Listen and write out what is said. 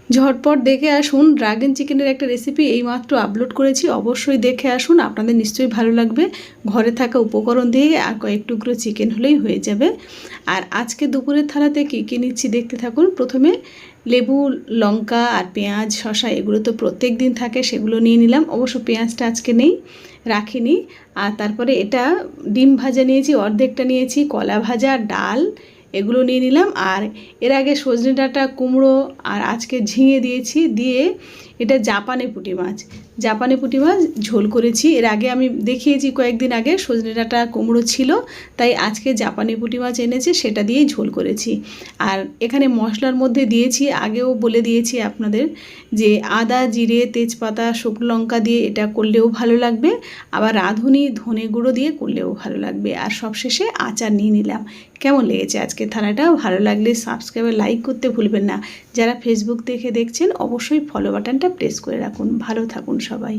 ঝটপট দেখে আসুন, ড্রাগন চিকেনের একটা রেসিপি এইমাত্র আপলোড করেছি, অবশ্যই দেখে আসুন, আপনাদের নিশ্চয়ই ভালো লাগবে। ঘরে থাকা উপকরণ দিয়ে আর কয়েক টুকরো চিকেন হলেই হয়ে যাবে। আর আজকে দুপুরের থালাতে কী নিচ্ছি দেখতে থাকুন। প্রথমে লেবু, লঙ্কা আর পেঁয়াজ, শসা এগুলো তো প্রত্যেক দিন থাকে, সেগুলো নিয়ে নিলাম। অবশ্য পেঁয়াজটা আজকে নেই, রাখিনি। আর তারপরে এটা ডিম ভাজা নিয়েছি, অর্ধেকটা নিয়েছি, কলা ভাজা, ডাল এগুলো নিয়ে নিলাম। আর এর আগে সজনে ডাঁটা, কুমড়ো আর আজকে ঝিঙে দিয়েছি, দিয়ে এটা জাপানি পুঁটি মাছ ঝোল করেছি। এর আগে আমি দেখিয়েছি কয়েকদিন আগে, সজনে ডাঁটা কুমড়ো ছিল, তাই আজকে জাপানি পুঁটি মাছ এনেছে, সেটা দিয়েই ঝোল করেছি। আর এখানে মশলার মধ্যে দিয়েছি, আগেও বলে দিয়েছি আপনাদের, যে আদা, জিরে, তেজপাতা, শুকনো লঙ্কা দিয়ে এটা করলেও ভালো লাগবে, আবার রাঁধুনি ধনে গুঁড়ো দিয়ে করলেও ভালো লাগবে। আর সবশেষে আচার নিয়ে নিলাম। কেমন লেগেছে আজকে থালাটা? ভালো লাগলে সাবস্ক্রাইব, লাইক করতে ভুলবেন না। যারা ফেসবুক দেখে দেখছেন অবশ্যই ফলো বাটনটা প্রেস করে রাখুন। ভালো থাকুন সবাই।